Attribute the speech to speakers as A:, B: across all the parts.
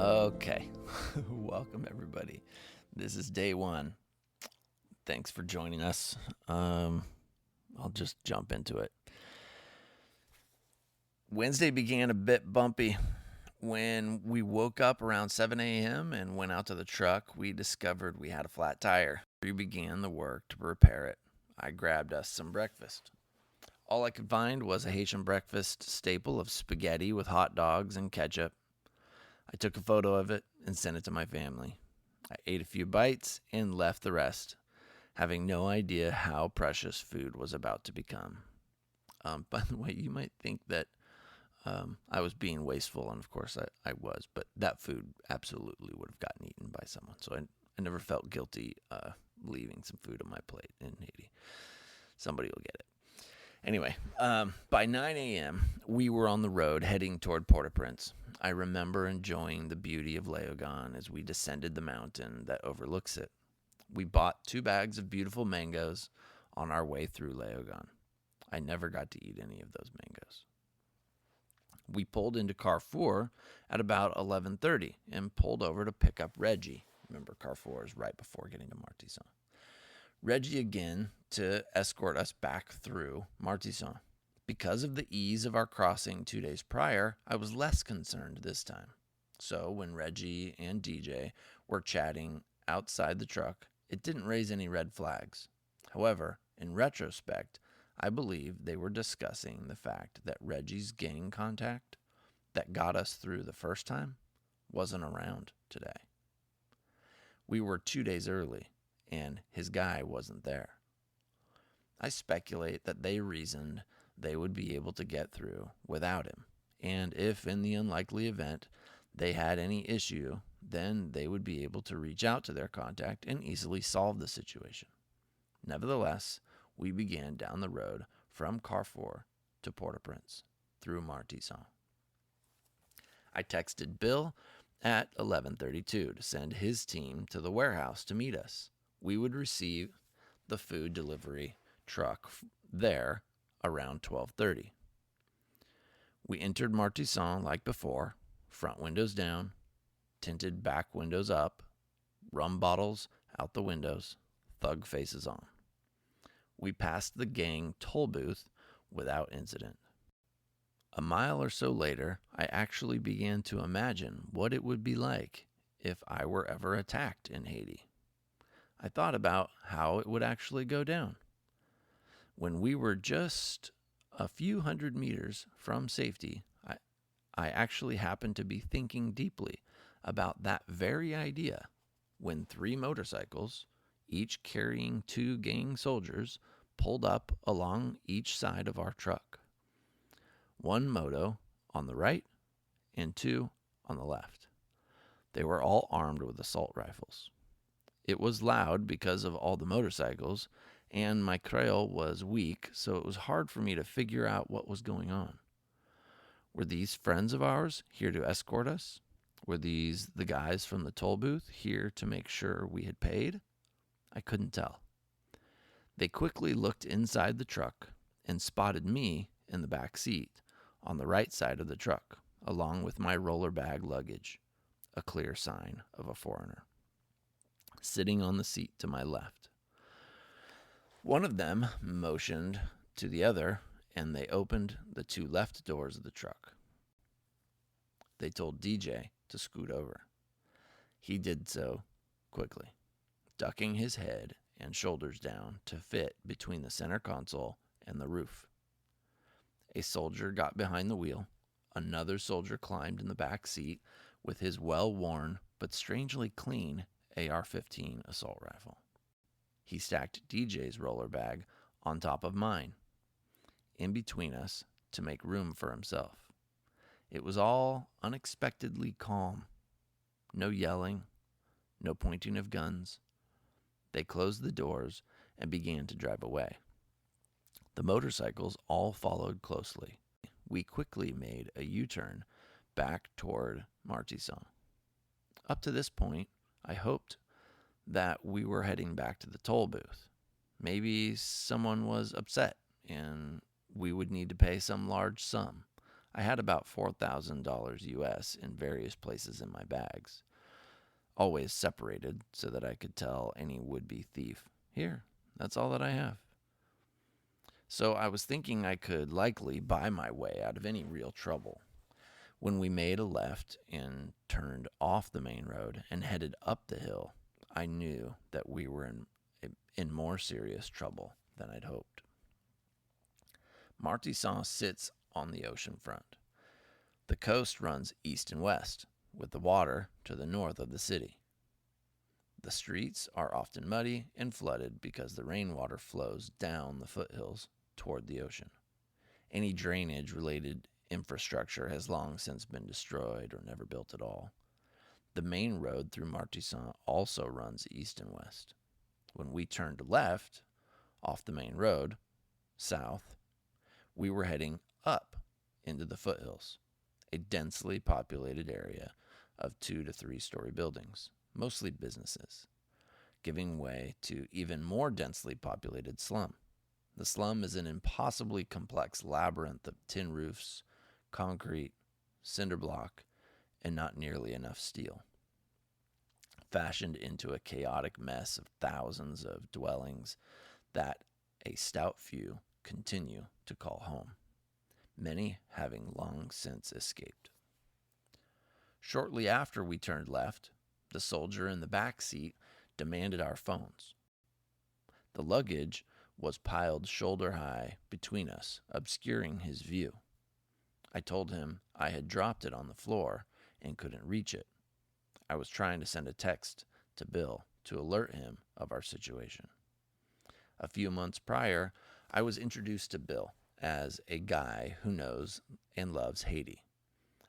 A: Okay. Welcome, everybody. This is day one. Thanks for joining us. I'll just jump into it. Wednesday began a bit bumpy. When we woke up around 7 a.m. and went out to the truck, we discovered we had a flat tire. We began the work to repair it. I grabbed us some breakfast. All I could find was a Haitian breakfast staple of spaghetti with hot dogs and ketchup. I took a photo of it and sent it to my family. I ate a few bites and left the rest, having no idea how precious food was about to become. By the way, you might think that I was being wasteful, and of course I was, but that food absolutely would have gotten eaten by someone. So I never felt guilty leaving some food on my plate in Haiti. Somebody will get it. Anyway, by 9 a.m., we were on the road heading toward Port-au-Prince. I remember enjoying the beauty of Léogâne as we descended the mountain that overlooks it. We bought 2 bags of beautiful mangoes on our way through Léogâne. I never got to eat any of those mangoes. We pulled into Carrefour at about 11:30 and pulled over to pick up Reggie. Remember, Carrefour is right before getting to Martissan. Reggie again to escort us back through Martissan. Because of the ease of our crossing 2 days prior, I was less concerned this time. So when Reggie and DJ were chatting outside the truck, it didn't raise any red flags. However, in retrospect, I believe they were discussing the fact that Reggie's gang contact that got us through the first time wasn't around today. We were 2 days early, and his guy wasn't there. I speculate that they reasoned they would be able to get through without him, and if in the unlikely event they had any issue, then they would be able to reach out to their contact and easily solve the situation. Nevertheless, we began down the road from Carrefour to Port-au-Prince through Martissan. I texted Bill at 11:32 to send his team to the warehouse to meet us. We would receive the food delivery truck there around 12:30. We entered Martissan like before, front windows down, tinted back windows up, rum bottles out the windows, thug faces on. We passed the gang toll booth without incident. A mile or so later, I actually began to imagine what it would be like if I were ever attacked in Haiti. I thought about how it would actually go down. When we were just a few hundred meters from safety, I actually happened to be thinking deeply about that very idea when 3 motorcycles, each carrying 2 gang soldiers, pulled up along each side of our truck. 1 moto on the right and 2 on the left. They were all armed with assault rifles. It was loud because of all the motorcycles, and my Creole was weak, so it was hard for me to figure out what was going on. Were these friends of ours here to escort us? Were these the guys from the toll booth here to make sure we had paid? I couldn't tell. They quickly looked inside the truck and spotted me in the back seat on the right side of the truck, along with my roller bag luggage, a clear sign of a foreigner, sitting on the seat to my left. One of them motioned to the other, and they opened the 2 left doors of the truck. They told DJ to scoot over. He did so quickly, ducking his head and shoulders down to fit between the center console and the roof. A soldier got behind the wheel. Another soldier climbed in the back seat with his well-worn but strangely clean AR-15 assault rifle. He stacked DJ's roller bag on top of mine, in between us to make room for himself. It was all unexpectedly calm. No yelling, no pointing of guns. They closed the doors and began to drive away. The motorcycles all followed closely. We quickly made a U-turn back toward Martissan. Up to this point, I hoped that we were heading back to the toll booth. Maybe someone was upset and we would need to pay some large sum. I had about $4,000 US in various places in my bags, always separated so that I could tell any would-be thief, "Here, that's all that I have." So I was thinking I could likely buy my way out of any real trouble. When we made a left and turned off the main road and headed up the hill, I knew that we were in more serious trouble than I'd hoped. Martissant sits on the ocean front. The coast runs east and west, with the water to the north of the city. The streets are often muddy and flooded because the rainwater flows down the foothills toward the ocean. Any drainage-related infrastructure has long since been destroyed or never built at all. The main road through Martissant also runs east and west. When we turned left off the main road, south, we were heading up into the foothills, a densely populated area of 2 to 3 story buildings, mostly businesses, giving way to even more densely populated slum. The slum is an impossibly complex labyrinth of tin roofs, concrete, cinder block, and not nearly enough steel, fashioned into a chaotic mess of thousands of dwellings that a stout few continue to call home, many having long since escaped. Shortly after we turned left, the soldier in the back seat demanded our phones. The luggage was piled shoulder high between us, obscuring his view. I told him I had dropped it on the floor and couldn't reach it. I was trying to send a text to Bill to alert him of our situation. A few months prior, I was introduced to Bill as a guy who knows and loves Haiti.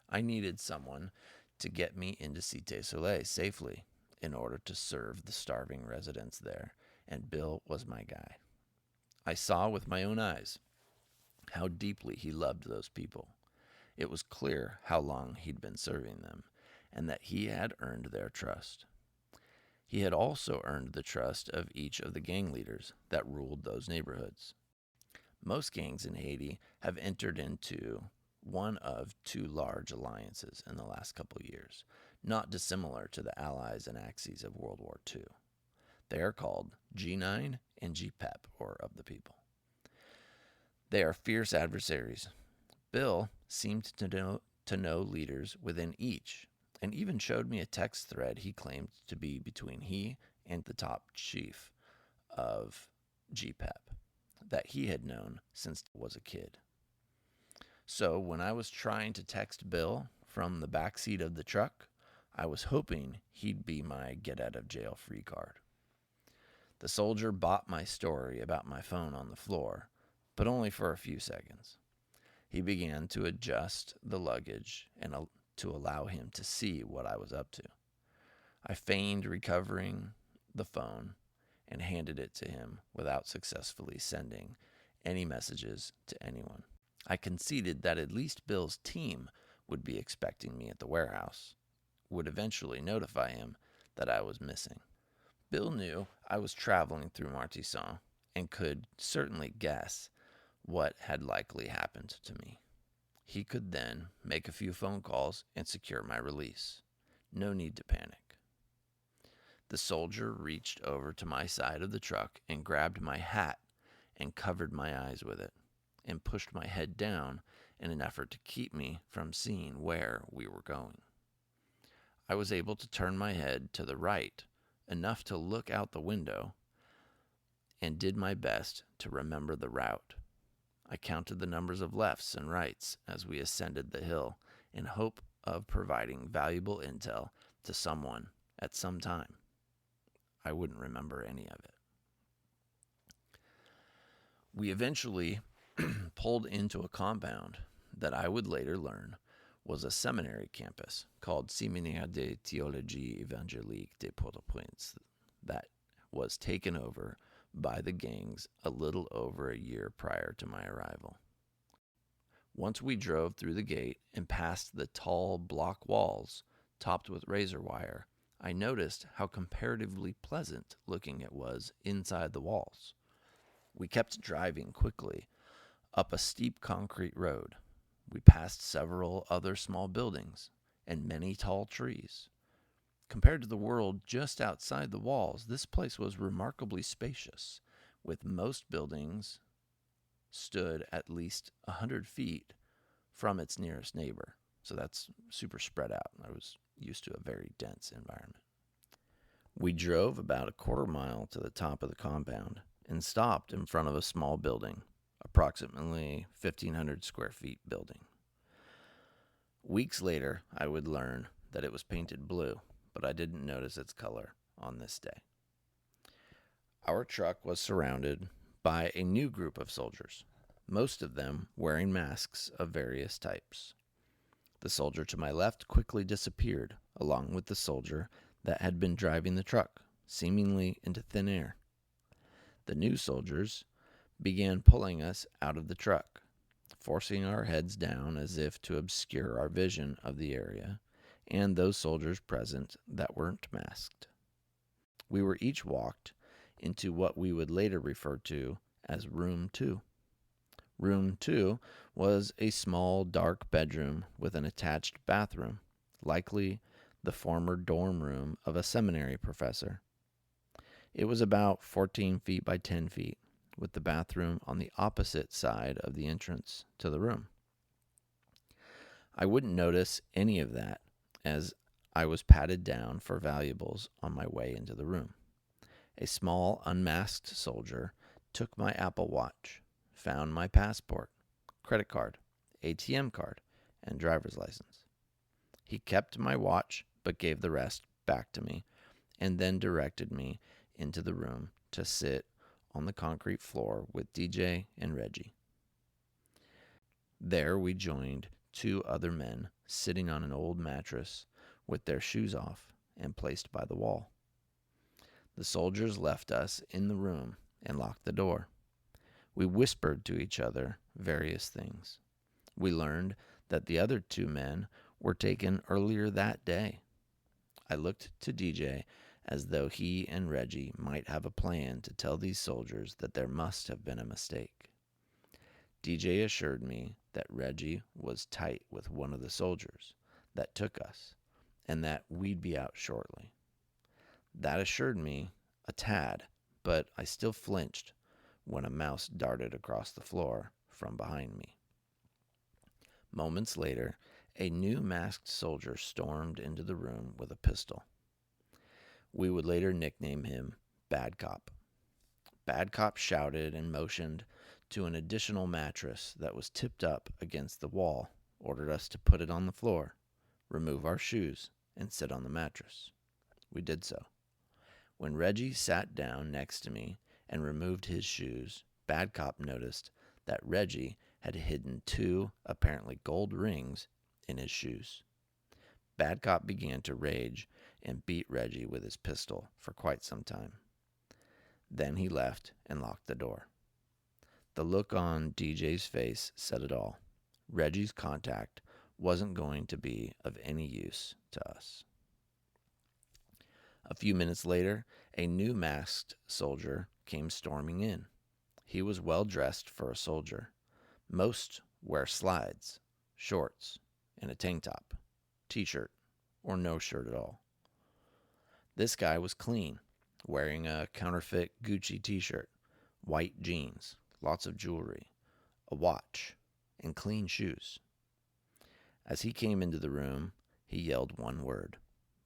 A: I needed someone to get me into Cité Soleil safely in order to serve the starving residents there, and Bill was my guy. I saw with my own eyes how deeply he loved those people. It was clear how long he'd been serving them, and that he had earned their trust. He had also earned the trust of each of the gang leaders that ruled those neighborhoods. Most gangs in Haiti have entered into one of 2 large alliances in the last couple years, not dissimilar to the allies and axes of World War II. They are called G9 and GPEP, or of the people. They are fierce adversaries. Bill seemed to know leaders within each, and even showed me a text thread he claimed to be between he and the top chief of GPEP that he had known since he was a kid. So when I was trying to text Bill from the backseat of the truck, I was hoping he'd be my get-out-of-jail-free card. The soldier bought my story about my phone on the floor, but only for a few seconds. He began to adjust the luggage and to allow him to see what I was up to. I feigned recovering the phone and handed it to him without successfully sending any messages to anyone. I conceded that at least Bill's team would be expecting me at the warehouse, would eventually notify him that I was missing. Bill knew I was traveling through Martissant and could certainly guess what had likely happened to me. He could then make a few phone calls and secure my release. No need to panic. The soldier reached over to my side of the truck and grabbed my hat and covered my eyes with it, and pushed my head down in an effort to keep me from seeing where we were going. I was able to turn my head to the right enough to look out the window and did my best to remember the route. I counted the numbers of lefts and rights as we ascended the hill in hope of providing valuable intel to someone at some time. I wouldn't remember any of it. We eventually pulled into a compound that I would later learn was a seminary campus called Séminaire de Théologie Évangélique de Port-au-Prince that was taken over by the gangs a little over a year prior to my arrival. Once we drove through the gate and past the tall block walls topped with razor wire, I noticed how comparatively pleasant looking it was inside the walls. We kept driving quickly up a steep concrete road. We passed several other small buildings and many tall trees. Compared to the world just outside the walls, this place was remarkably spacious, with most buildings stood at least 100 feet from its nearest neighbor. So that's super spread out. I was used to a very dense environment. We drove about a quarter mile to the top of the compound and stopped in front of a small building, approximately 1,500 square feet building. Weeks later, I would learn that it was painted blue, but I didn't notice its color on this day. Our truck was surrounded by a new group of soldiers, most of them wearing masks of various types. The soldier to my left quickly disappeared, along with the soldier that had been driving the truck, seemingly into thin air. The new soldiers began pulling us out of the truck, forcing our heads down as if to obscure our vision of the area and those soldiers present that weren't masked. We were each walked into what we would later refer to as Room 2. Room 2 was a small, dark bedroom with an attached bathroom, likely the former dorm room of a seminary professor. It was about 14 feet by 10 feet, with the bathroom on the opposite side of the entrance to the room. I wouldn't notice any of that as I was patted down for valuables on my way into the room. A small, unmasked soldier took my Apple Watch, found my passport, credit card, ATM card, and driver's license. He kept my watch but gave the rest back to me and then directed me into the room to sit on the concrete floor with DJ and Reggie. There we joined two other men sitting on an old mattress with their shoes off and placed by the wall. The soldiers left us in the room and locked the door. We whispered to each other various things. We learned that the other two men were taken earlier that day. I looked to DJ as though he and Reggie might have a plan to tell these soldiers that there must have been a mistake. DJ assured me that Reggie was tight with one of the soldiers that took us and that we'd be out shortly. That assured me a tad, but I still flinched when a mouse darted across the floor from behind me. Moments later, a new masked soldier stormed into the room with a pistol. We would later nickname him Bad Cop. Bad Cop shouted and motioned to an additional mattress that was tipped up against the wall, ordered us to put it on the floor, remove our shoes, and sit on the mattress. We did so. When Reggie sat down next to me and removed his shoes, Bad Cop noticed that Reggie had hidden two apparently gold rings in his shoes. Bad Cop began to rage and beat Reggie with his pistol for quite some time. Then he left and locked the door. The look on DJ's face said it all. Reggie's contact wasn't going to be of any use to us. A few minutes later, a new masked soldier came storming in. He was well dressed for a soldier. Most wear slides, shorts, and a tank top, t-shirt, or no shirt at all. This guy was clean, wearing a counterfeit Gucci t-shirt, white jeans, lots of jewelry, a watch, and clean shoes. As he came into the room, he yelled one word,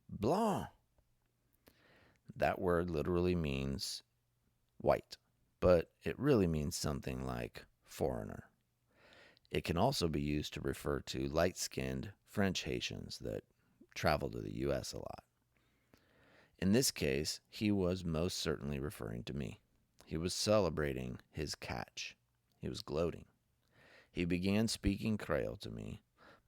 A: "Blanc." That word literally means white, but it really means something like foreigner. It can also be used to refer to light-skinned French Haitians that travel to the U.S. a lot. In this case, he was most certainly referring to me. He was celebrating his catch. He was gloating. He began speaking Creole to me,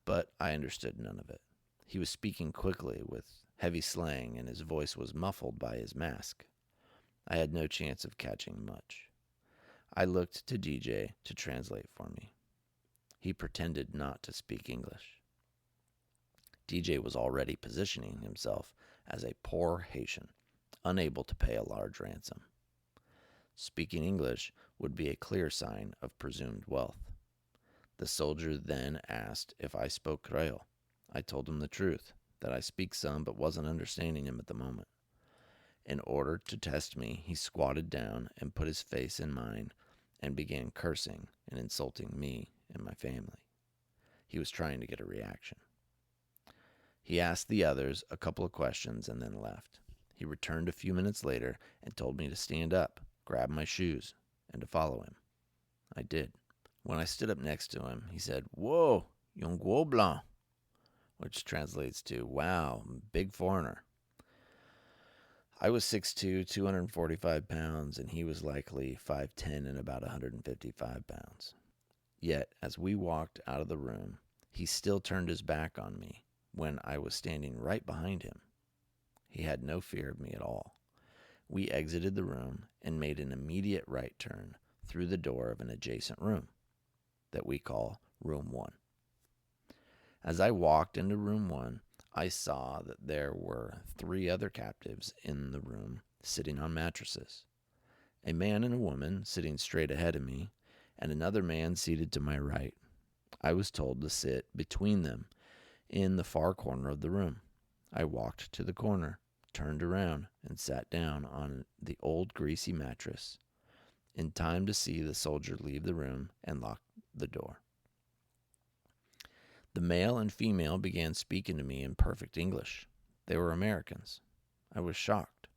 A: but I understood none of it. He was speaking quickly with heavy slang, and his voice was muffled by his mask. I had no chance of catching much. I looked to DJ to translate for me. He pretended not to speak English. DJ was already positioning himself as a poor Haitian, unable to pay a large ransom. Speaking English would be a clear sign of presumed wealth. The soldier then asked if I spoke Creole. I told him the truth, that I speak some but wasn't understanding him at the moment. In order to test me, he squatted down and put his face in mine and began cursing and insulting me and my family. He was trying to get a reaction. He asked the others a couple of questions and then left. He returned a few minutes later and told me to stand up, grab my shoes, and to follow him. I did. When I stood up next to him, he said, "Whoa, yon gros blanc," which translates to, "Wow, big foreigner." I was 6'2", 245 pounds, and he was likely 5'10" and about 155 pounds. Yet, as we walked out of the room, he still turned his back on me when I was standing right behind him. He had no fear of me at all. We exited the room and made an immediate right turn through the door of an adjacent room that we call Room 1. As I walked into Room 1, I saw that there were 3 other captives in the room sitting on mattresses. A man and a woman sitting straight ahead of me, and another man seated to my right. I was told to sit between them in the far corner of the room. I walked to the corner, turned around, and sat down on the old greasy mattress, in time to see the soldier leave the room and lock the door. The male and female began speaking to me in perfect English. They were Americans. I was shocked.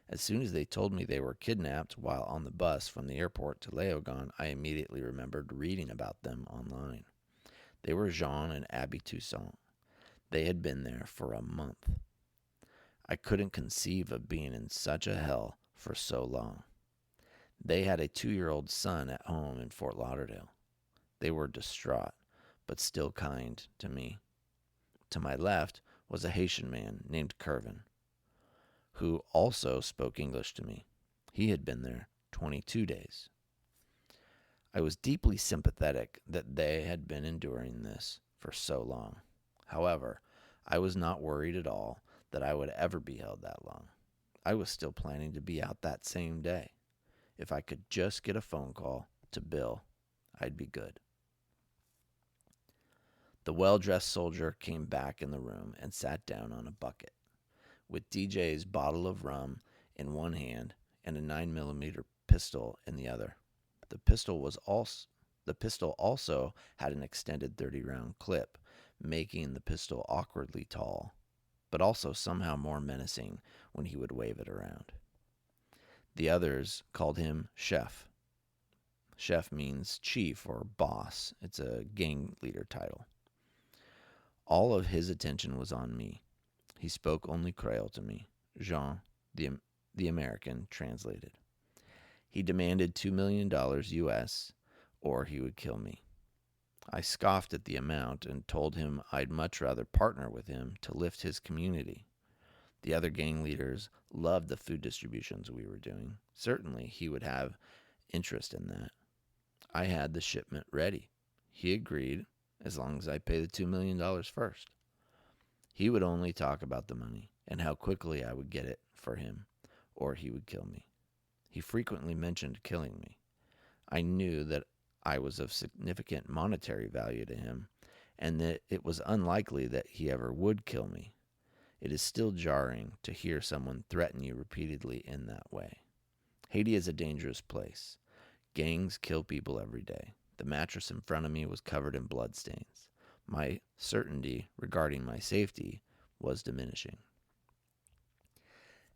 A: As soon as they told me they were kidnapped while on the bus from the airport to Léogâne, I immediately remembered reading about them online. They were Jean and Abby Toussaint. They had been there for a month. I couldn't conceive of being in such a hell for so long. They had a 2-year-old son at home in Fort Lauderdale. They were distraught, but still kind to me. To my left was a Haitian man named Kervin, who also spoke English to me. He had been there 22 days. I was deeply sympathetic that they had been enduring this for so long. However, I was not worried at all that I would ever be held that long. I was still planning to be out that same day. If I could just get a phone call to Bill, I'd be good. The well-dressed soldier came back in the room and sat down on a bucket, with DJ's bottle of rum in one hand and a 9mm pistol in the other. The pistol also had an extended 30-round clip, making the pistol awkwardly tall, but also somehow more menacing when he would wave it around. The others called him Chef. Chef means chief or boss. It's a gang leader title. All of his attention was on me. He spoke only Creole to me. Jean, the American, translated. He demanded $2 million US, or he would kill me. I scoffed at the amount and told him I'd much rather partner with him to lift his community. The other gang leaders loved the food distributions we were doing. Certainly, he would have interest in that. I had the shipment ready. He agreed, as long as I pay the $2 million first. He would only talk about the money and how quickly I would get it for him, or he would kill me. He frequently mentioned killing me. I knew that I was of significant monetary value to him, and that it was unlikely that he ever would kill me. It is still jarring to hear someone threaten you repeatedly in that way. Haiti is a dangerous place. Gangs kill people every day. The mattress in front of me was covered in bloodstains. My certainty regarding my safety was diminishing.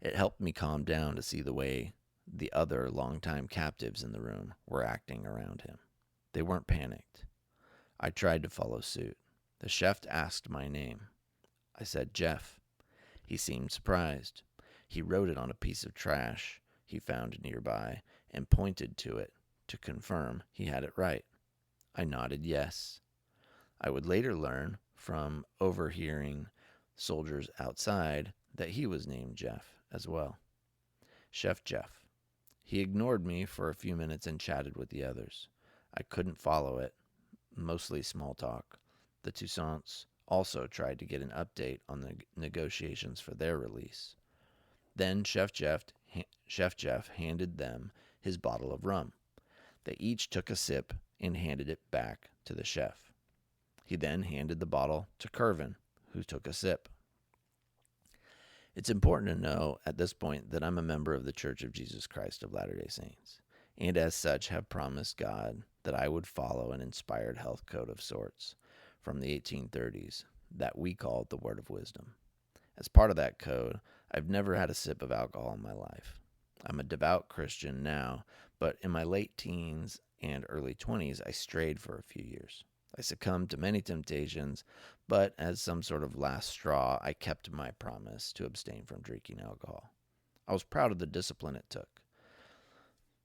A: It helped me calm down to see the way the other longtime captives in the room were acting around him. They weren't panicked. I tried to follow suit. The chef asked my name. I said Jeff. He seemed surprised. He wrote it on a piece of trash he found nearby and pointed to it to confirm he had it right. I nodded yes. I would later learn from overhearing soldiers outside that he was named Jeff as well. Chef Jeff. He ignored me for a few minutes and chatted with the others. I couldn't follow it, mostly small talk. The Toussaints also tried to get an update on the negotiations for their release. Then Chef Jeff handed them his bottle of rum. They each took a sip and handed it back to the chef. He then handed the bottle to Curvin, who took a sip. It's important to know at this point that I'm a member of the Church of Jesus Christ of Latter-day Saints, and as such have promised God that I would follow an inspired health code of sorts from the 1830s that we called the Word of Wisdom. As part of that code, I've never had a sip of alcohol in my life. I'm a devout Christian now, but in my late teens and early 20s, I strayed for a few years. I succumbed to many temptations, but as some sort of last straw, I kept my promise to abstain from drinking alcohol. I was proud of the discipline it took.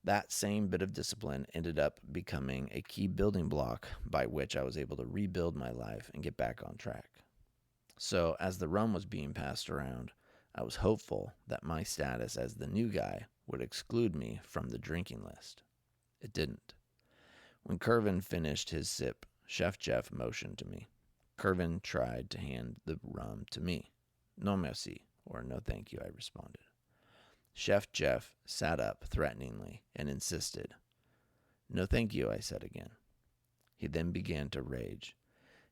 A: That same bit of discipline ended up becoming a key building block by which I was able to rebuild my life and get back on track. So, as the rum was being passed around, I was hopeful that my status as the new guy would exclude me from the drinking list. It didn't. When Curvin finished his sip, Chef Jeff motioned to me. Curvin tried to hand the rum to me. No merci, or no thank you, I responded. Chef Jeff sat up threateningly and insisted. No thank you, I said again. He then began to rage.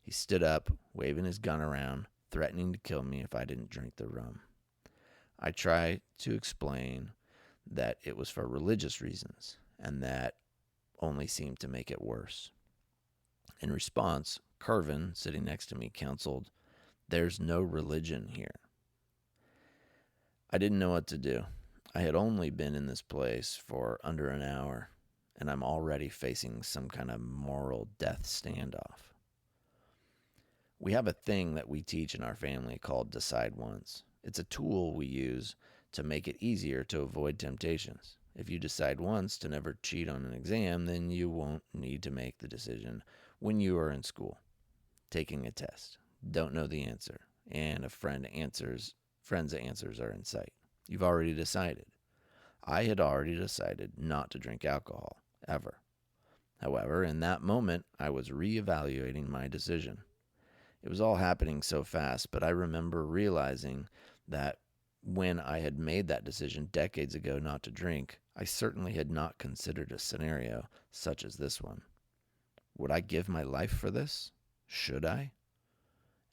A: He stood up, waving his gun around, threatening to kill me if I didn't drink the rum. I tried to explain that it was for religious reasons, and that only seemed to make it worse. In response, Curvin, sitting next to me, counseled, "There's no religion here." I didn't know what to do. I had only been in this place for under an hour, and I'm already facing some kind of moral death standoff. We have a thing that we teach in our family called Decide Once. It's a tool we use to make it easier to avoid temptations. If you decide once to never cheat on an exam, then you won't need to make the decision when you are in school, taking a test, don't know the answer, and a friend's answers are in sight. You've already decided. I had already decided not to drink alcohol, ever. However, in that moment, I was reevaluating my decision. It was all happening so fast, but I remember realizing that when I had made that decision decades ago not to drink, I certainly had not considered a scenario such as this one. Would I give my life for this? Should I?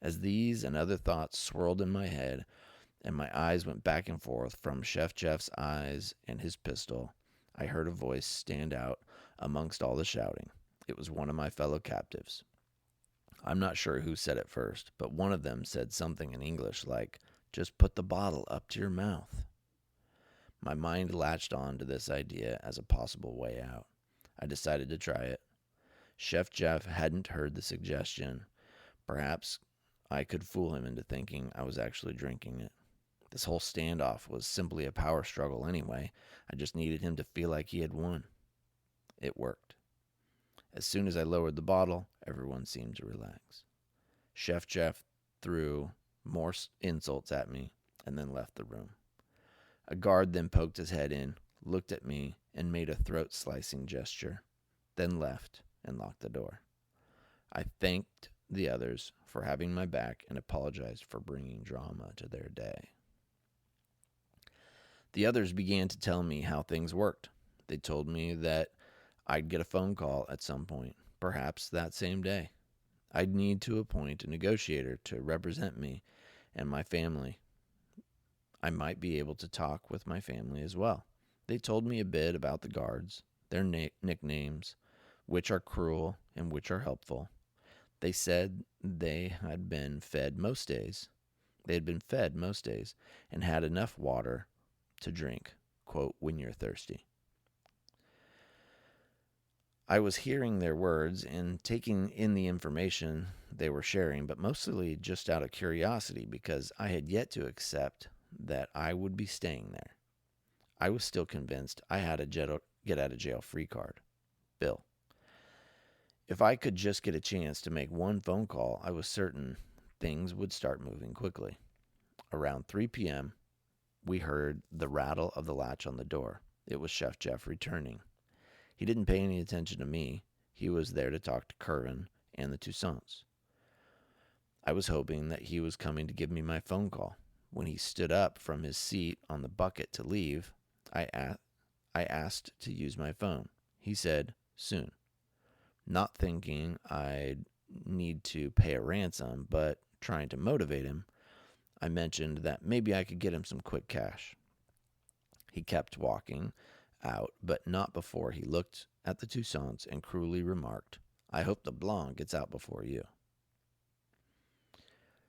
A: As these and other thoughts swirled in my head, and my eyes went back and forth from Chef Jeff's eyes and his pistol, I heard a voice stand out amongst all the shouting. It was one of my fellow captives. I'm not sure who said it first, but one of them said something in English like, "Just put the bottle up to your mouth." My mind latched on to this idea as a possible way out. I decided to try it. Chef Jeff hadn't heard the suggestion. Perhaps I could fool him into thinking I was actually drinking it. This whole standoff was simply a power struggle anyway. I just needed him to feel like he had won. It worked. As soon as I lowered the bottle, everyone seemed to relax. Chef Jeff threw more insults at me and then left the room. A guard then poked his head in, looked at me, and made a throat-slicing gesture, then left and locked the door. I thanked the others for having my back and apologized for bringing drama to their day. The others began to tell me how things worked. They told me that I'd get a phone call at some point, perhaps that same day. I'd need to appoint a negotiator to represent me and my family. I might be able to talk with my family as well. They told me a bit about the guards, their nicknames, which are cruel and which are helpful. They said they had been fed most days. And had enough water to drink, quote, when you're thirsty. I was hearing their words and taking in the information they were sharing, but mostly just out of curiosity because I had yet to accept that I would be staying there. I was still convinced I had a get-out-of-jail-free card. Bill. If I could just get a chance to make one phone call, I was certain things would start moving quickly. Around 3 p.m., we heard the rattle of the latch on the door. It was Chef Jeff returning. He didn't pay any attention to me. He was there to talk to Curvin and the Toussaints. I was hoping that he was coming to give me my phone call. When he stood up from his seat on the bucket to leave, I asked to use my phone. He said, "Soon." Not thinking I'd need to pay a ransom, but trying to motivate him, I mentioned that maybe I could get him some quick cash. He kept walking out, but not before he looked at the Toussaints and cruelly remarked, "I hope the blonde gets out before you."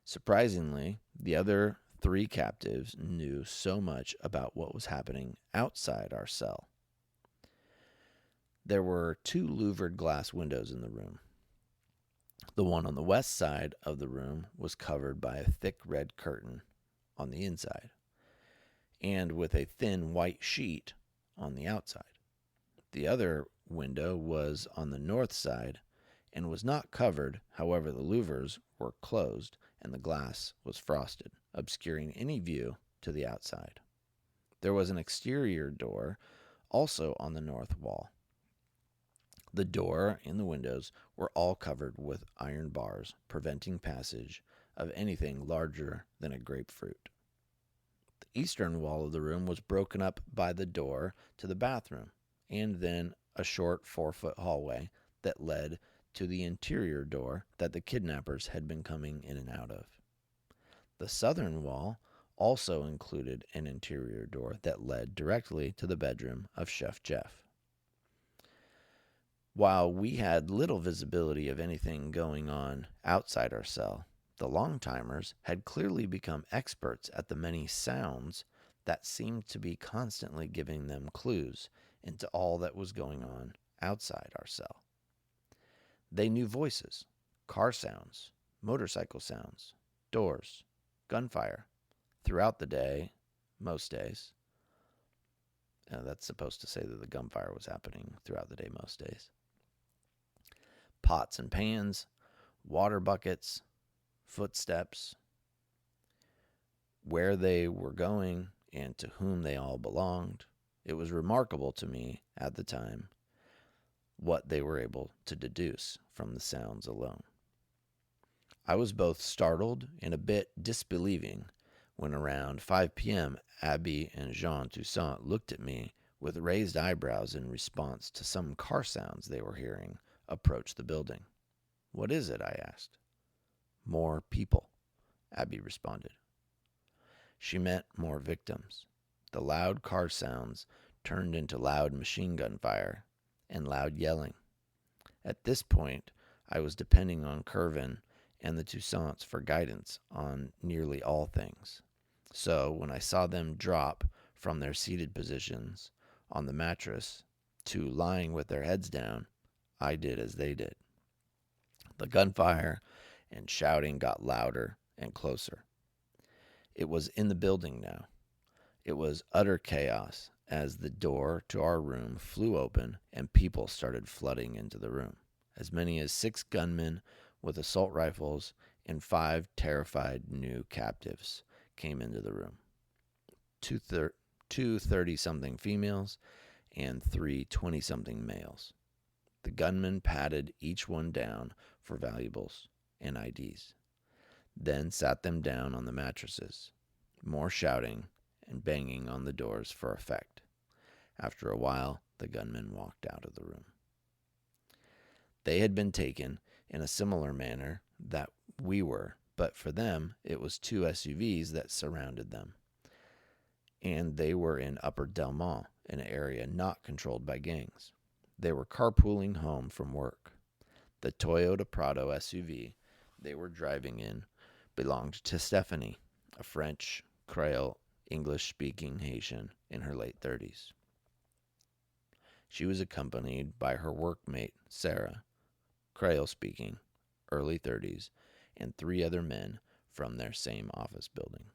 A: Surprisingly, the other three captives knew so much about what was happening outside our cell. There were two louvered glass windows in the room. The one on the west side of the room was covered by a thick red curtain on the inside, and with a thin white sheet on the outside. The other window was on the north side and was not covered, however, the louvers were closed and the glass was frosted, obscuring any view to the outside. There was an exterior door also on the north wall. The door and the windows were all covered with iron bars, preventing passage of anything larger than a grapefruit. The eastern wall of the room was broken up by the door to the bathroom, and then a short 4-foot hallway that led to the interior door that the kidnappers had been coming in and out of. The southern wall also included an interior door that led directly to the bedroom of Chef Jeff. While we had little visibility of anything going on outside our cell, the long-timers had clearly become experts at the many sounds that seemed to be constantly giving them clues into all that was going on outside our cell. They knew voices, car sounds, motorcycle sounds, doors, gunfire throughout the day, most days. That's supposed to say that the gunfire was happening throughout the day, most days. Pots and pans, water buckets, footsteps, where they were going, and to whom they all belonged. It was remarkable to me at the time what they were able to deduce from the sounds alone. I was both startled and a bit disbelieving when around 5 p.m. Abby and Jean Toussaint looked at me with raised eyebrows in response to some car sounds they were hearing approach the building. "What is it?" I asked. "More people," Abby responded. She meant more victims. The loud car sounds turned into loud machine gun fire and loud yelling. At this point, I was depending on Curvin and the Toussaints for guidance on nearly all things. So when I saw them drop from their seated positions on the mattress to lying with their heads down, I did as they did. The gunfire and shouting got louder and closer. It was in the building now. It was utter chaos as the door to our room flew open and people started flooding into the room. As many as 6 gunmen with assault rifles and 5 terrified new captives came into the room. Two 30-something females and 3 20-something males. The gunmen patted each one down for valuables and IDs, then sat them down on the mattresses. More shouting and banging on the doors for effect. After a while, the gunmen walked out of the room. They had been taken in a similar manner that we were, but for them, it was 2 SUVs that surrounded them. And they were in Upper Delmont, an area not controlled by gangs. They were carpooling home from work. The Toyota Prado SUV they were driving in belonged to Stephanie, a French, Creole, English-speaking Haitian in her late 30s. She was accompanied by her workmate, Sarah, Creole-speaking, early 30s, and 3 other men from their same office building.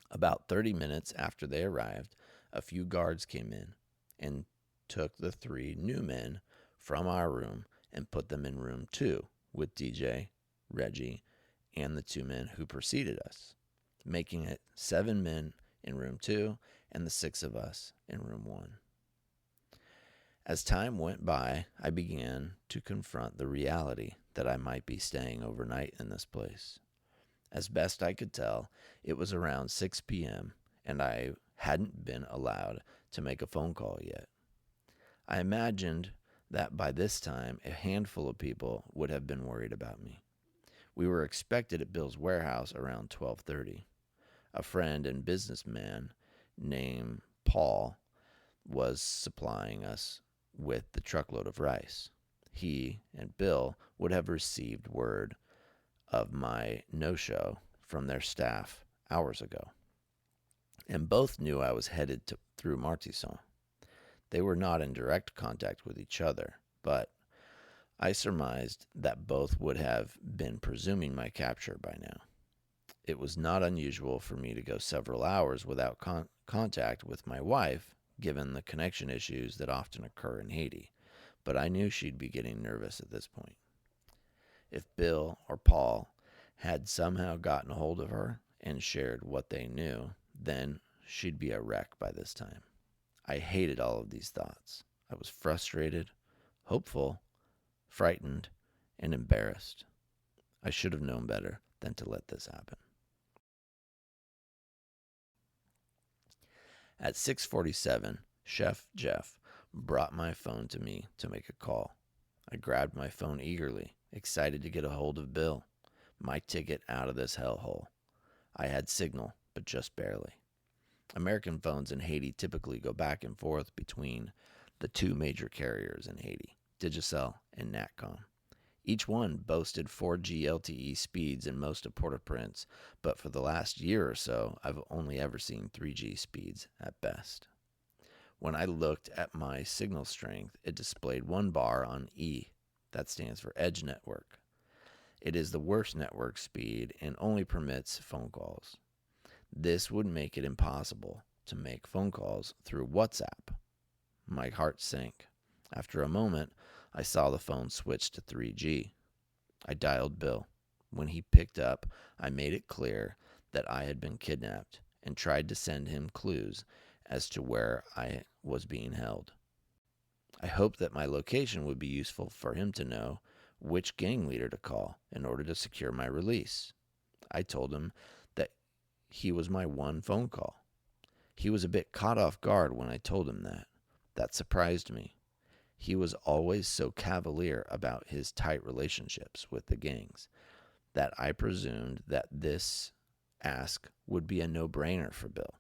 A: About 30 minutes after they arrived, a few guards came in and took the 3 new men from our room and put them in room 2 with DJ, Reggie, and the 2 men who preceded us, making it 7 men in room 2 and the 6 of us in room 1. As time went by, I began to confront the reality that I might be staying overnight in this place. As best I could tell, it was around 6 p.m., and I hadn't been allowed to make a phone call yet. I imagined that by this time a handful of people would have been worried about me. We were expected at Bill's warehouse around 12:30. A friend and businessman named Paul was supplying us with the truckload of rice. He and Bill would have received word of my no-show from their staff hours ago, and both knew I was headed through Martisson. They were not in direct contact with each other, but I surmised that both would have been presuming my capture by now. It was not unusual for me to go several hours without contact with my wife, given the connection issues that often occur in Haiti, but I knew she'd be getting nervous at this point. If Bill or Paul had somehow gotten a hold of her and shared what they knew, then she'd be a wreck by this time. I hated all of these thoughts. I was frustrated, hopeful, frightened, and embarrassed. I should have known better than to let this happen. At 6:47, Chef Jeff brought my phone to me to make a call. I grabbed my phone eagerly, excited to get a hold of Bill, my ticket out of this hellhole. I had signal, but just barely. American phones in Haiti typically go back and forth between the two major carriers in Haiti, Digicel and Natcom. Each one boasted 4G LTE speeds in most of Port-au-Prince, but for the last year or so, I've only ever seen 3G speeds at best. When I looked at my signal strength, it displayed one bar on E. That stands for Edge Network. It is the worst network speed and only permits phone calls. This would make it impossible to make phone calls through WhatsApp. My heart sank. After a moment, I saw the phone switch to 3G. I dialed Bill. When he picked up, I made it clear that I had been kidnapped and tried to send him clues as to where I was being held. I hoped that my location would be useful for him to know which gang leader to call in order to secure my release. I told him that he was my one phone call. He was a bit caught off guard when I told him that. That surprised me. He was always so cavalier about his tight relationships with the gangs that I presumed that this ask would be a no-brainer for Bill.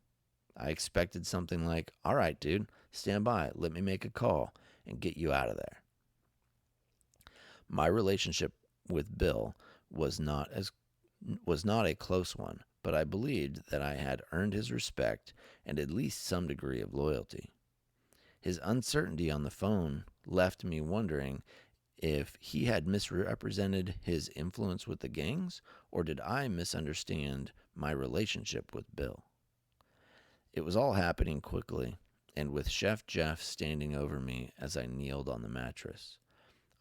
A: I expected something like, "All right, dude, stand by, let me make a call and get you out of there." My relationship with Bill was not a close one, but I believed that I had earned his respect and at least some degree of loyalty. His uncertainty on the phone left me wondering if he had misrepresented his influence with the gangs, or did I misunderstand my relationship with Bill? It was all happening quickly, and with Chef Jeff standing over me as I kneeled on the mattress.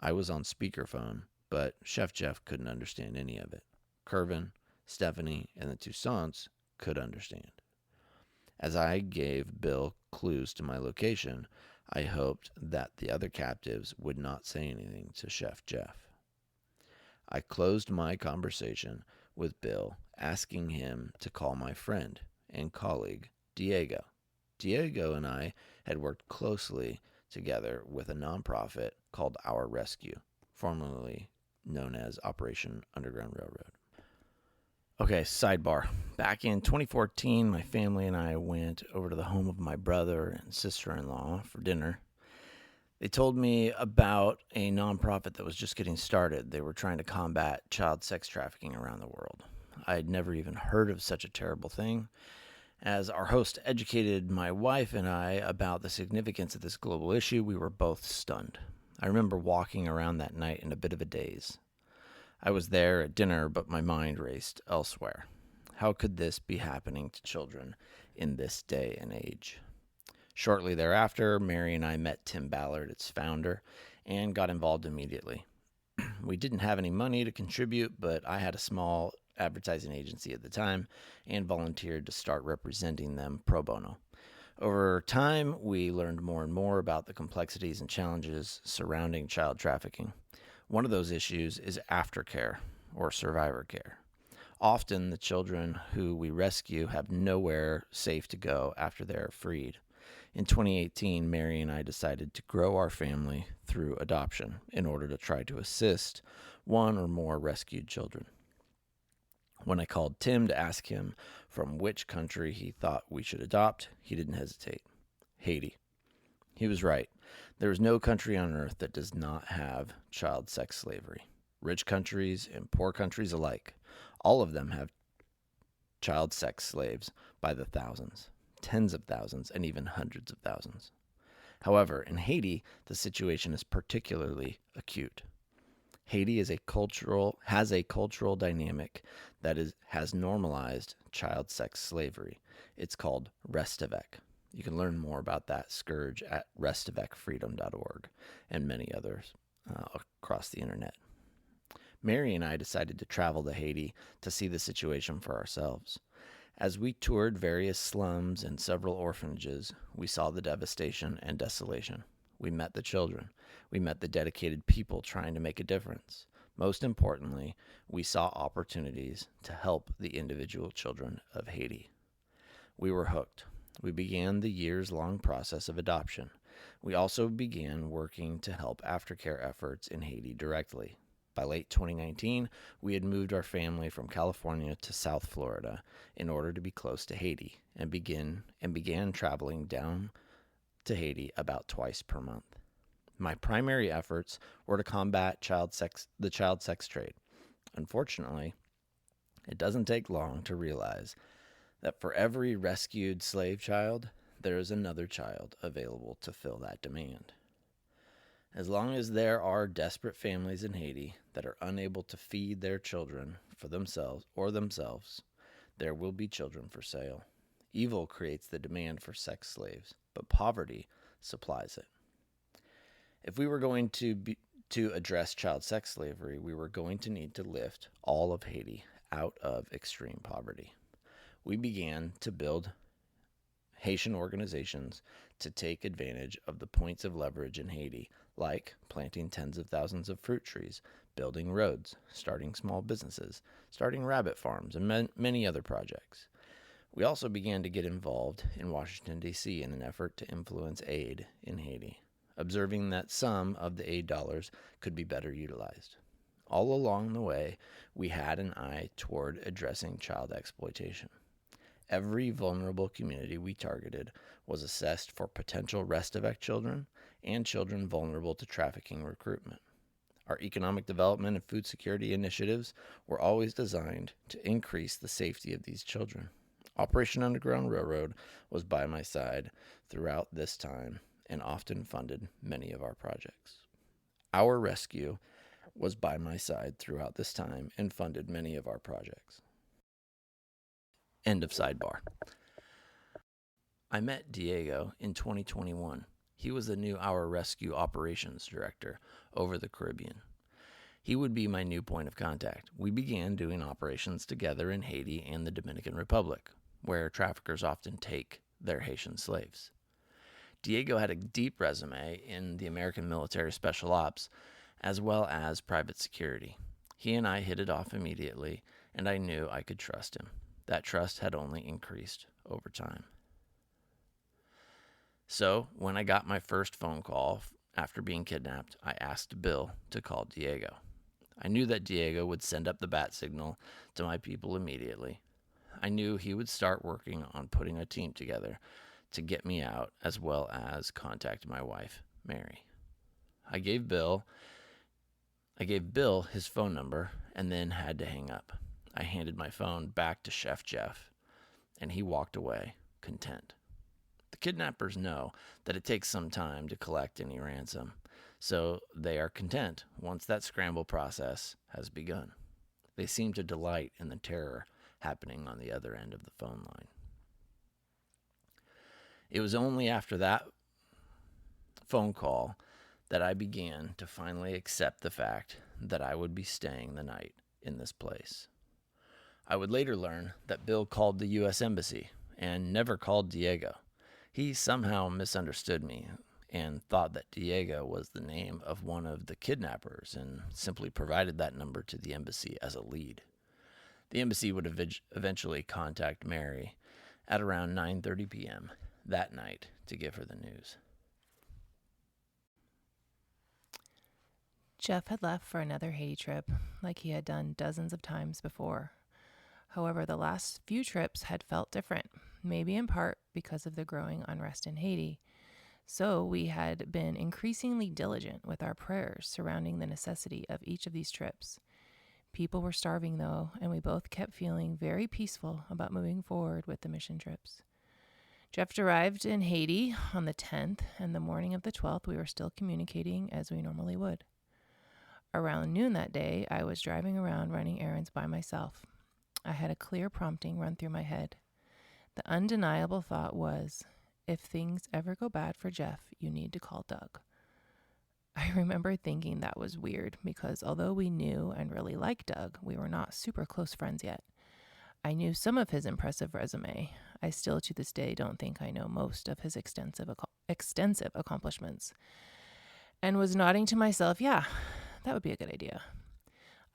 A: I was on speakerphone, but Chef Jeff couldn't understand any of it. Kervin, Stephanie, and the Toussaints could understand. As I gave Bill clues to my location, I hoped that the other captives would not say anything to Chef Jeff. I closed my conversation with Bill, asking him to call my friend and colleague, Diego. Diego and I had worked closely together with a nonprofit called Our Rescue, formerly known as Operation Underground Railroad. Okay, sidebar. Back in 2014, my family and I went over to the home of my brother and sister-in-law for dinner. They told me about a nonprofit that was just getting started. They were trying to combat child sex trafficking around the world. I had never even heard of such a terrible thing. As our host educated my wife and I about the significance of this global issue, we were both stunned. I remember walking around that night in a bit of a daze. I was there at dinner, but my mind raced elsewhere. How could this be happening to children in this day and age? Shortly thereafter, Mary and I met Tim Ballard, its founder, and got involved immediately. We didn't have any money to contribute, but I had a small advertising agency at the time and volunteered to start representing them pro bono. Over time, we learned more and more about the complexities and challenges surrounding child trafficking. One of those issues is aftercare or survivor care. Often, the children who we rescue have nowhere safe to go after they're freed. In 2018, Mary and I decided to grow our family through adoption in order to try to assist one or more rescued children. When I called Tim to ask him from which country he thought we should adopt, he didn't hesitate. Haiti. He was right. There is no country on earth that does not have child sex slavery. Rich countries and poor countries alike, all of them have child sex slaves by the thousands, tens of thousands, and even hundreds of thousands. However, in Haiti, the situation is particularly acute. Haiti has a cultural dynamic that has normalized child sex slavery. It's called restavek. You can learn more about that scourge at restavekfreedom.org and many others across the internet. Mary and I decided to travel to Haiti to see the situation for ourselves. As we toured various slums and several orphanages, we saw the devastation and desolation. We met the children. We met the dedicated people trying to make a difference. Most importantly, we saw opportunities to help the individual children of Haiti. We were hooked. We began the years-long process of adoption. We also began working to help aftercare efforts in Haiti directly. By late 2019, we had moved our family from California to South Florida in order to be close to Haiti and began traveling down to Haiti about twice per month. My primary efforts were to combat the child sex trade. Unfortunately, it doesn't take long to realize that for every rescued slave child, there is another child available to fill that demand. As long as there are desperate families in Haiti that are unable to feed their children for themselves, there will be children for sale. Evil creates the demand for sex slaves, but poverty supplies it. If we were going to address child sex slavery, we were going to need to lift all of Haiti out of extreme poverty. We began to build Haitian organizations to take advantage of the points of leverage in Haiti, like planting tens of thousands of fruit trees, building roads, starting small businesses, starting rabbit farms, and many other projects. We also began to get involved in Washington, D.C. in an effort to influence aid in Haiti, observing that some of the aid dollars could be better utilized. All along the way, we had an eye toward addressing child exploitation. Every vulnerable community we targeted was assessed for potential restavek children and children vulnerable to trafficking recruitment. Our economic development and food security initiatives were always designed to increase the safety of these children. Operation Underground Railroad was by my side throughout this time and often funded many of our projects. Our Rescue was by my side throughout this time and funded many of our projects. End of sidebar. I met Diego in 2021. He was the new Our Rescue Operations Director over the Caribbean. He would be my new point of contact. We began doing operations together in Haiti and the Dominican Republic, where traffickers often take their Haitian slaves. Diego had a deep resume in the American military special ops, as well as private security. He and I hit it off immediately, and I knew I could trust him. That trust had only increased over time. So, when I got my first phone call after being kidnapped, I asked Bill to call Diego. I knew that Diego would send up the bat signal to my people immediately. I knew he would start working on putting a team together to get me out, as well as contact my wife, Mary. I gave Bill his phone number and then had to hang up. I handed my phone back to Chef Jeff, and he walked away, content. The kidnappers know that it takes some time to collect any ransom, so they are content once that scramble process has begun. They seem to delight in the terror happening on the other end of the phone line. It was only after that phone call that I began to finally accept the fact that I would be staying the night in this place. I would later learn that Bill called the U.S. Embassy and never called Diego. He somehow misunderstood me and thought that Diego was the name of one of the kidnappers and simply provided that number to the embassy as a lead. The embassy would eventually contact Mary at around 9:30 p.m. that night to give her the news.
B: Jeff had left for another Haiti trip, like he had done dozens of times before. However, the last few trips had felt different, maybe in part because of the growing unrest in Haiti. So we had been increasingly diligent with our prayers surrounding the necessity of each of these trips. People were starving, though, and we both kept feeling very peaceful about moving forward with the mission trips. Jeff arrived in Haiti on the 10th, and the morning of the 12th, we were still communicating as we normally would. Around noon that day, I was driving around running errands by myself. I had a clear prompting run through my head. The undeniable thought was, if things ever go bad for Jeff, you need to call Doug. I remember thinking that was weird because although we knew and really liked Doug, we were not super close friends yet. I knew some of his impressive resume. I still to this day don't think I know most of his extensive accomplishments. And was nodding to myself, yeah, that would be a good idea.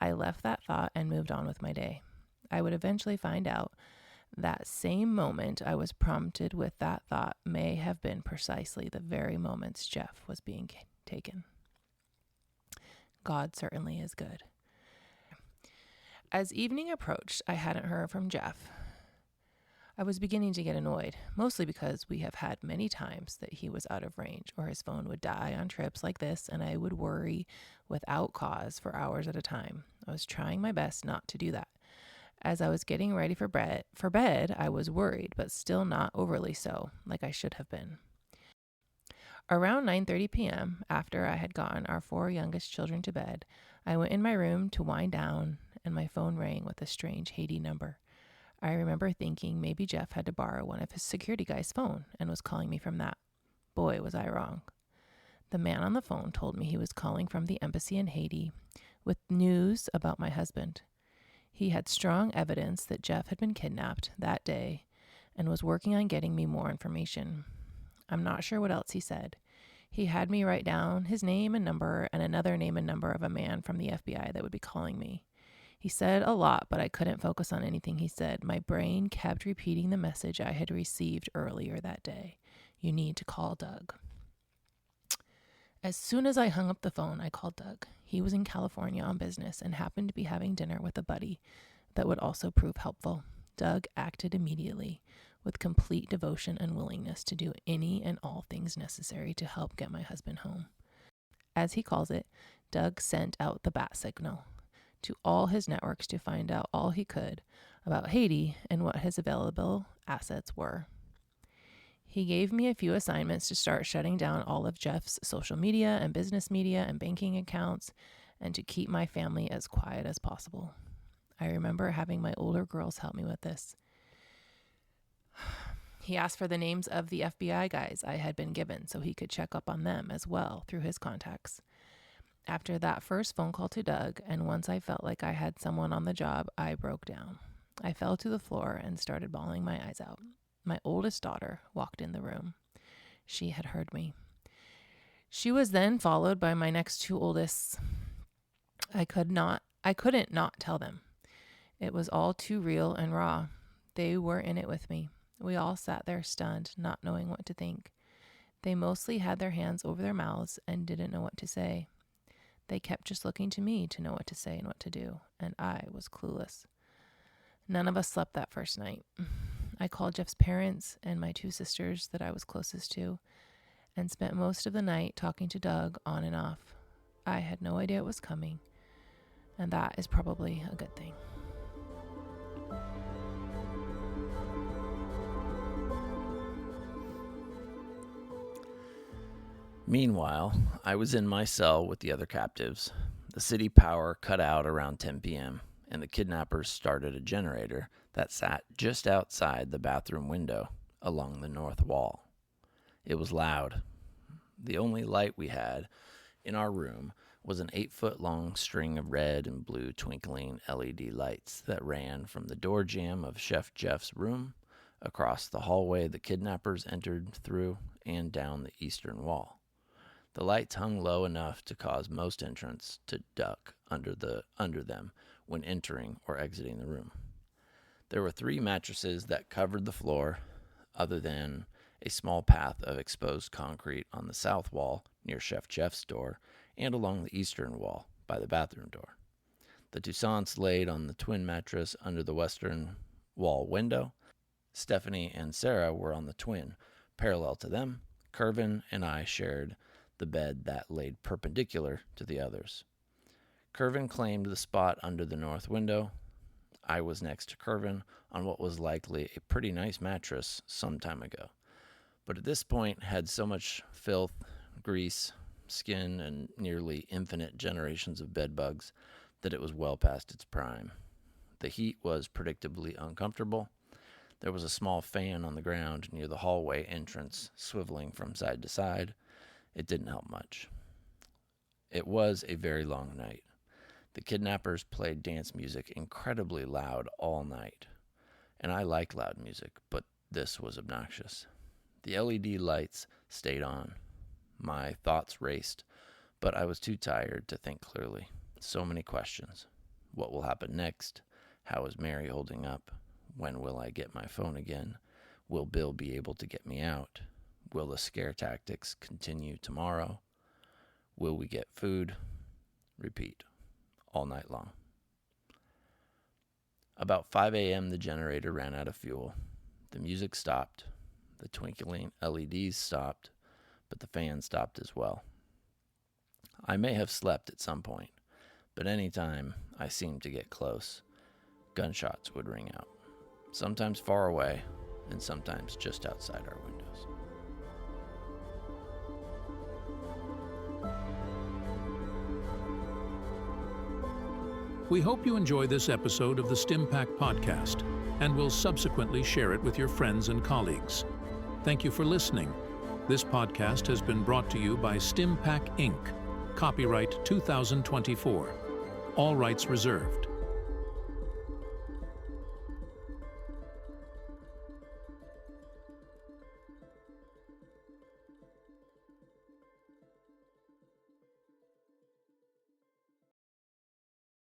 B: I left that thought and moved on with my day. I would eventually find out that same moment I was prompted with that thought may have been precisely the very moments Jeff was being taken. God certainly is good. As evening approached, I hadn't heard from Jeff. I was beginning to get annoyed, mostly because we have had many times that he was out of range or his phone would die on trips like this, and I would worry without cause for hours at a time. I was trying my best not to do that. As I was getting ready for bed, I was worried, but still not overly so, like I should have been. Around 9:30 p.m., after I had gotten our 4 youngest children to bed, I went in my room to wind down, and my phone rang with a strange Haiti number. I remember thinking maybe Jeff had to borrow one of his security guy's phone and was calling me from that. Boy, was I wrong. The man on the phone told me he was calling from the embassy in Haiti with news about my husband. He had strong evidence that Jeff had been kidnapped that day and was working on getting me more information. I'm not sure what else he said. He had me write down his name and number and another name and number of a man from the FBI that would be calling me. He said a lot, but I couldn't focus on anything he said. My brain kept repeating the message I had received earlier that day. You need to call Doug. As soon as I hung up the phone, I called Doug. He was in California on business and happened to be having dinner with a buddy that would also prove helpful. Doug acted immediately with complete devotion and willingness to do any and all things necessary to help get my husband home. As he calls it, Doug sent out the bat signal to all his networks to find out all he could about Haiti and what his available assets were. He gave me a few assignments to start shutting down all of Jeff's social media and business media and banking accounts and to keep my family as quiet as possible. I remember having my older girls help me with this. He asked for the names of the FBI guys I had been given so he could check up on them as well through his contacts. After that first phone call to Doug, and once I felt like I had someone on the job, I broke down. I fell to the floor and started bawling my eyes out. My oldest daughter walked in the room. She had heard me. She was then followed by my next 2 oldest. I couldn't not tell them. It was all too real and raw. They were in it with me. We all sat there stunned, not knowing what to think. They mostly had their hands over their mouths and didn't know what to say. They kept just looking to me to know what to say and what to do, and I was clueless. None of us slept that first night. I called Jeff's parents and my 2 sisters that I was closest to, and spent most of the night talking to Doug on and off. I had no idea it was coming, and that is probably a good thing.
A: Meanwhile, I was in my cell with the other captives. The city power cut out around 10 p.m., and the kidnappers started a generator that sat just outside the bathroom window along the north wall. It was loud. The only light we had in our room was an 8-foot-long string of red and blue twinkling LED lights that ran from the door jamb of Chef Jeff's room, across the hallway the kidnappers entered through, and down the eastern wall. The lights hung low enough to cause most entrants to duck under them when entering or exiting the room. There were 3 mattresses that covered the floor, other than a small path of exposed concrete on the south wall near Chef Jeff's door, and along the eastern wall by the bathroom door. The Toussaints laid on the twin mattress under the western wall window. Stephanie and Sarah were on the twin. Parallel to them, Curvin and I shared the bed that laid perpendicular to the others. Curvin claimed the spot under the north window. I was next to Curvin on what was likely a pretty nice mattress some time ago, but at this point had so much filth, grease, skin, and nearly infinite generations of bed bugs that it was well past its prime. The heat was predictably uncomfortable. There was a small fan on the ground near the hallway entrance, swiveling from side to side. It didn't help much. It was a very long night. The kidnappers played dance music incredibly loud all night. And I like loud music, but this was obnoxious. The LED lights stayed on. My thoughts raced, but I was too tired to think clearly. So many questions. What will happen next? How is Mary holding up? When will I get my phone again? Will Bill be able to get me out? Will the scare tactics continue tomorrow? Will we get food? Repeat. All night long. About 5 a.m., the generator ran out of fuel. The music stopped. The twinkling LEDs stopped, but the fan stopped as well. I may have slept at some point, but any time I seemed to get close, gunshots would ring out, sometimes far away and sometimes just outside our windows.
C: We hope you enjoy this episode of the Stimpack Podcast and will subsequently share it with your friends and colleagues. Thank you for listening. This podcast has been brought to you by Stimpack Inc., copyright 2024. All rights reserved.